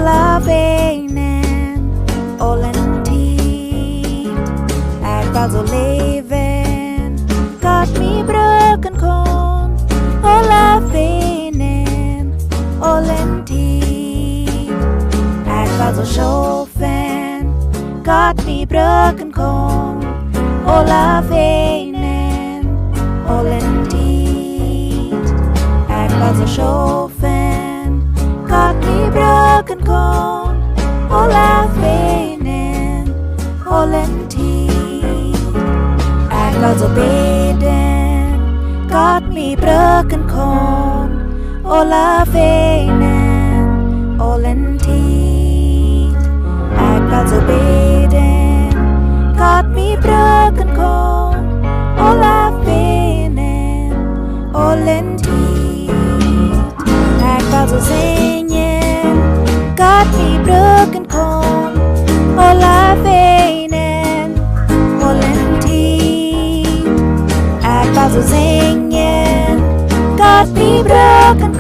alla benen Olentid är vad så leven Gott mi bröken kon alla benen Olentid är vad så sjofen Gott mi bröken kon alla benen Olentid är vad så sjofen Gott mi bröken kon alla benen Olentid är vad så beden Gott mi bröken kon alla benen Olentid är vad så beden Gott mi bröken kon alla benen Olentid är vad så sängen Gott mi bröken kon alla benen Olentid är vad så sängen Gott mi bröken